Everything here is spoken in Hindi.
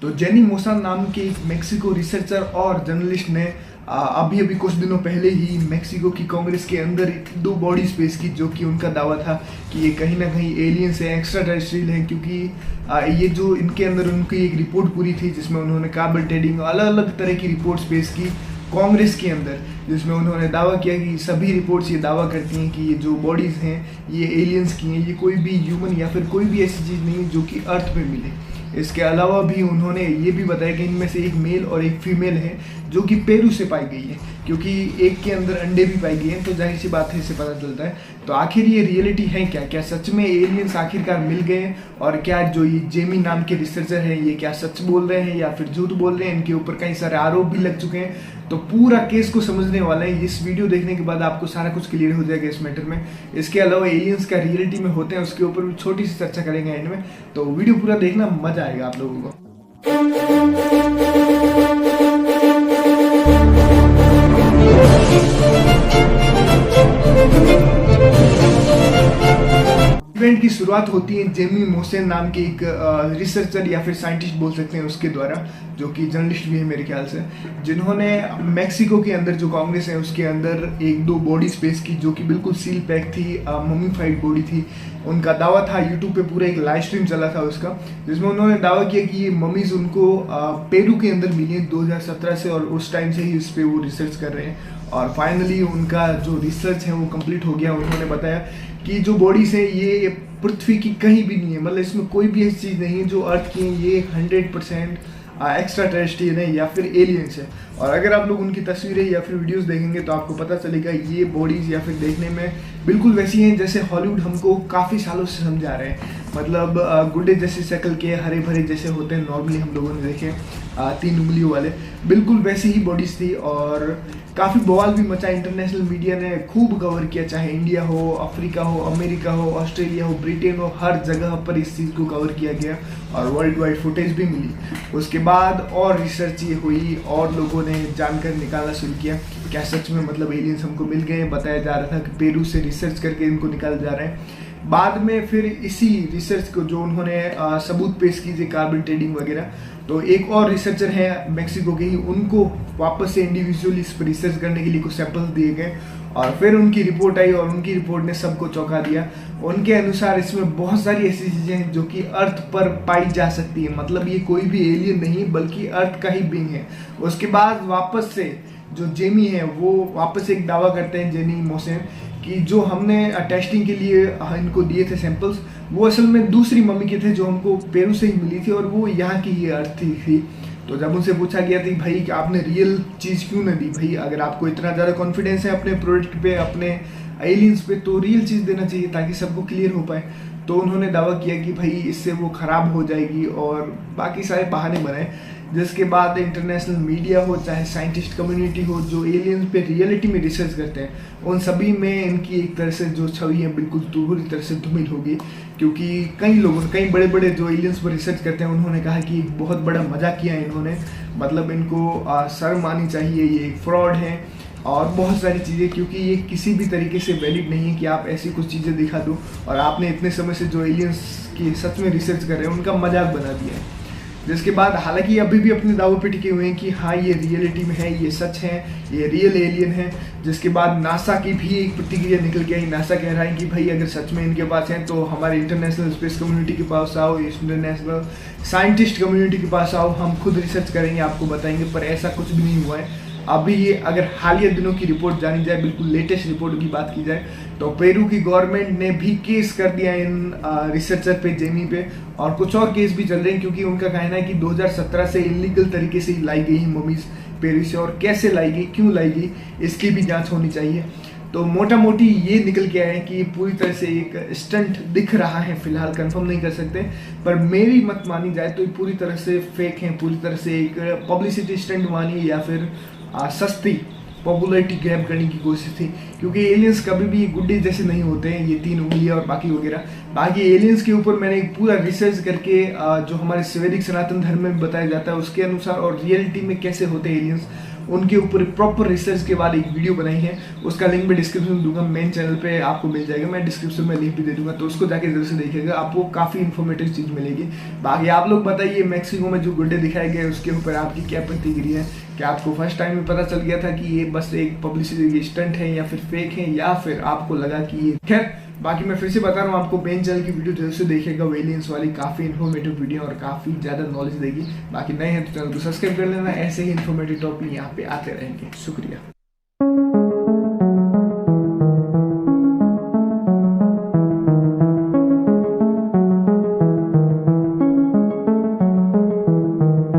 तो जेनी मोसान नाम के एक मेक्सिको रिसर्चर और जर्नलिस्ट ने अभी अभी कुछ दिनों पहले ही मेक्सिको की कांग्रेस के अंदर दो बॉडीज पेश की, जो कि उनका दावा था कि ये कहीं ना कहीं एलियंस है, एक्स्ट्रा टेरेस्ट्रियल है। क्योंकि ये जो इनके अंदर उनकी एक रिपोर्ट पूरी थी जिसमें उन्होंने कार्बन डेटिंग अलग अलग तरह की रिपोर्ट्स पेश की कांग्रेस के अंदर, जिसमें उन्होंने दावा किया कि सभी रिपोर्ट्स ये दावा करती हैं कि ये जो बॉडीज़ हैं ये एलियंस की हैं, ये कोई भी ह्यूमन या फिर कोई भी ऐसी चीज़ नहीं है जो कि अर्थ पे मिले। इसके अलावा भी उन्होंने ये भी बताया कि इनमें से एक मेल और एक फीमेल है जो कि पेरू से पाई गई है, क्योंकि एक के अंदर अंडे भी पाई गए हैं, तो जाहिर सी बात है इससे पता चलता है। तो आखिर ये रियलिटी है क्या? क्या सच में एलियंस आखिरकार मिल गए हैं? और क्या जो ये जेमी नाम के रिसर्चर हैं ये क्या सच बोल रहे हैं या फिर झूठ बोल रहे हैं? इनके ऊपर कई सारे आरोप भी लग चुके हैं। तो पूरा केस को समझने वाला है, इस वीडियो देखने के बाद आपको सारा कुछ क्लियर हो जाएगा इस मैटर में। इसके अलावा एलियंस का रियलिटी में होते हैं उसके ऊपर भी छोटी सी चर्चा करेंगे एंड में, तो वीडियो पूरा देखना, मजा आएगा आप लोगों को। इवेंट की शुरुआत होती है जेमी मोसेन नाम के एक रिसर्चर या फिर साइंटिस्ट बोल सकते हैं उसके द्वारा, जो कि जर्नलिस्ट भी है मेरे ख्याल से, जिन्होंने मेक्सिको के अंदर जो कांग्रेस है उसके अंदर एक दो बॉडी पेश की जो कि बिल्कुल सील पैक थी, ममीफाइड बॉडी थी। उनका दावा था, यूट्यूब पे पूरा एक लाइव स्ट्रीम चला था उसका, जिसमें उन्होंने दावा किया कि ये ममीज उनको पेरू के अंदर मिली 2017 से, और उस टाइम से ही इस पे वो रिसर्च कर रहे हैं। और फाइनली उनका जो रिसर्च है वो कंप्लीट हो गया। उन्होंने बताया कि जो बॉडीज है ये पृथ्वी की कहीं भी नहीं है, मतलब इसमें कोई भी ऐसी चीज़ नहीं है जो अर्थ की है, ये 100% एक्स्ट्रा टेरेस्ट्रियल है या फिर एलियंस है। और अगर आप लोग उनकी तस्वीरें या फिर वीडियोस देखेंगे तो आपको पता चलेगा ये बॉडीज या फिर देखने में बिल्कुल वैसी हैं जैसे हॉलीवुड हमको काफ़ी सालों से समझा रहे हैं। मतलब गुड्डे जैसी शक्ल के, हरे भरे जैसे होते हैं नॉर्मली हम लोगों ने देखे 3 उंगलियों वाले, बिल्कुल वैसी ही बॉडीज थी। और काफ़ी बवाल भी मचा, इंटरनेशनल मीडिया ने खूब कवर किया, चाहे इंडिया हो, अफ्रीका हो, अमेरिका हो, ऑस्ट्रेलिया हो, ब्रिटेन हो, हर जगह पर इस चीज़ को कवर किया गया और वर्ल्ड वाइड फुटेज भी मिली। उसके बाद और रिसर्च ये हुई और लोगों ने जानकर निकालना शुरू किया क्या सच में मतलब एलियंस हमको मिल गए। बताया जा रहा था कि पेरू से रिसर्च करके इनको निकाले जा रहे हैं। बाद में फिर इसी रिसर्च को जो उन्होंने सबूत पेश कीजिए कार्बन डेटिंग वगैरह, तो एक और रिसर्चर हैं मेक्सिको के ही, उनको वापस से इंडिविजुअली इस पर रिसर्च करने के लिए कुछ सैंपल्स दिए गए और फिर उनकी रिपोर्ट आई और उनकी रिपोर्ट ने सबको चौंका दिया। उनके अनुसार इसमें बहुत सारी ऐसी चीज़ें हैं जो कि अर्थ पर पाई जा सकती है, मतलब ये कोई भी एलियन नहीं बल्कि अर्थ का ही बीइंग है। उसके बाद वापस से जो जेमी है वो वापस एक दावा करते हैं, जेनी मोसेन, कि जो हमने टेस्टिंग के लिए इनको दिए थे सैंपल्स वो असल में दूसरी मम्मी के थे जो हमको पेरू से ही मिली थी और वो यहाँ की ही अर्थ थी। तो जब उनसे पूछा गया था भाई कि आपने रियल चीज़ क्यों न दी, भाई अगर आपको इतना ज़्यादा कॉन्फिडेंस है अपने प्रोडक्ट पे, अपने एलियंस पे, तो रियल चीज़ देना चाहिए ताकि सबको क्लियर हो पाए। तो उन्होंने दावा किया कि भाई इससे वो ख़राब हो जाएगी और बाकी सारे बहाने बनाए, जिसके बाद इंटरनेशनल मीडिया हो चाहे साइंटिस्ट कम्युनिटी हो जो एलियंस पे रियलिटी में रिसर्च करते हैं, उन सभी में इनकी एक तरह से जो छवि है बिल्कुल पूरी तरह से धूमिल होगी। क्योंकि कई लोगों ने, कई बड़े बड़े जो एलियंस पर रिसर्च करते हैं उन्होंने कहा कि एक बहुत बड़ा मजाक किया इन्होंने, मतलब इनको शर्म आनी चाहिए, ये एक फ्रॉड है और बहुत सारी चीज़ें, क्योंकि ये किसी भी तरीके से वैलिड नहीं है कि आप ऐसी कुछ चीज़ें दिखा दो और आपने इतने समय से जो एलियंस की सच में रिसर्च कर रहे हैं उनका मजाक बना दिया है। जिसके बाद हालांकि अभी भी अपने दावों पे टिके हुए हैं कि हाँ ये रियलिटी में है, ये सच है, ये रियल एलियन है। जिसके बाद नासा की भी एक प्रतिक्रिया निकल के आई। नासा कह रहा है कि भाई अगर सच में इनके पास हैं तो हमारे इंटरनेशनल स्पेस कम्युनिटी के पास आओ, इंटरनेशनल साइंटिस्ट कम्युनिटी के पास आओ, हम खुद रिसर्च करेंगे, आपको बताएंगे। पर ऐसा कुछ भी नहीं हुआ है। अभी ये अगर हालिया दिनों की रिपोर्ट जानी जाए, बिल्कुल लेटेस्ट रिपोर्ट की बात की जाए, तो पेरू की गवर्नमेंट ने भी केस कर दिया इन रिसर्चर पे, जेमी पे, और कुछ और केस भी चल रहे हैं क्योंकि उनका कहना है कि 2017 से इलीगल तरीके से लाई गई है ममीज पेरू से, और कैसे लाई गई, क्यों लाई गई, इसकी भी जांच होनी चाहिए। तो मोटा मोटी ये निकल के आए हैं कि पूरी तरह से एक स्टंट दिख रहा है, फिलहाल कंफर्म नहीं कर सकते, पर मेरी मत मानी जाए तो ये पूरी तरह से फेक है, पूरी तरह से एक पब्लिसिटी स्टंट मानी या फिर सस्ती पॉपुलैरिटी ग्रैब करने की कोशिश थी। क्योंकि एलियंस कभी भी गुड्डे जैसे नहीं होते हैं, ये 3 उंगलियां और बाकी वगैरह। बाकी एलियंस के ऊपर मैंने एक पूरा रिसर्च करके जो हमारे वैदिक सनातन धर्म में बताया जाता है उसके अनुसार और रियलिटी में कैसे होते हैं एलियंस, उनके ऊपर प्रॉपर रिसर्च के बाद एक वीडियो बनाई है, उसका लिंक मैं डिस्क्रिप्शन में दूंगा, मेन चैनल पे आपको मिल जाएगा, मैं डिस्क्रिप्शन में लिंक भी दे दूंगा, तो उसको जाके जरूर से देखिएगा, आपको काफ़ी इन्फॉर्मेटिव चीज़ मिलेगी। बाकी आप लोग बताइए मैक्सिको में जो गुड्डे दिखाए गए उसके ऊपर आपकी क्या प्रतिक्रिया है? क्या आपको फर्स्ट टाइम में पता चल गया था कि ये बस एक पब्लिसिटी स्टंट है या फिर फेक है, या फिर आपको लगा कि ये खैर? बाकी मैं फिर से बता रहा हूँ आपको, मेन चैनल की वीडियो जरूर से देखिएगा, एलियंस वाली काफ़ी इन्फॉर्मेटिव वीडियो और काफ़ी ज़्यादा नॉलेज देगी। बाकी नए हैं तो चैनल को सब्सक्राइब कर लेना, ऐसे ही इन्फॉर्मेटिव टॉपिक यहाँ पे आते रहेंगे। शुक्रिया।